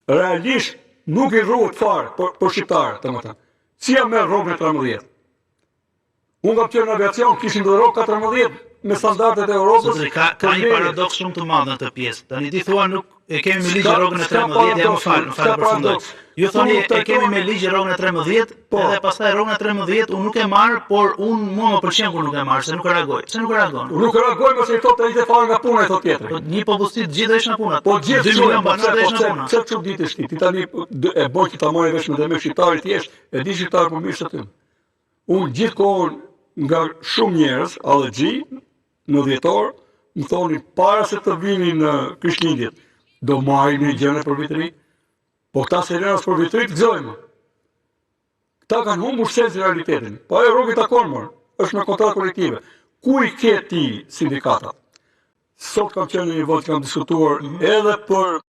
realisht nuk i rruhet fare për shqiptarët, domethënë. Si ja merr rrogën e 13? Unë kam qenë në aviacion, kishin dhe rrogë 14 me standardet e Europës. Ka një paradoks shumë të madh në këtë pjesë. Tani ti thua nuk e kemi me ligj rrogën e 13, ja më fal për fundoj. Ju thoni e kemi me ligj rrogën e 13, edhe pastaj rrogën e 13 unë nuk e marr, por mua më pëlqen kur nuk e marr, se nuk reagoj. Se nuk reagon. Nuk reagoj pse i thotë ai të fare nga puna i thotë tjetri. Po një popullsi të gjithë ishin në punë. Po gjithë 2 milion banor ishin në punë. Çfarë çuditësh ti? Ti tani e bën që ta marrë vesh me shqiptarit thjesht, e di shqiptar po mirë se ty. Unë gjithkohon nga shumë njerëz, allergji, në dhjetor, më thoni para se të vini në Krishtlindjet, do marrin një gjë për vit të ri. Po këta serenas për vit të ri të gëzojmë. Këta kanë humbur sens realitetin. Po ajo rrugë takon më, është me kontratë kolektive. Ku i ke ti sindikatat? Sot kam qenë në një vot, kam diskutuar edhe për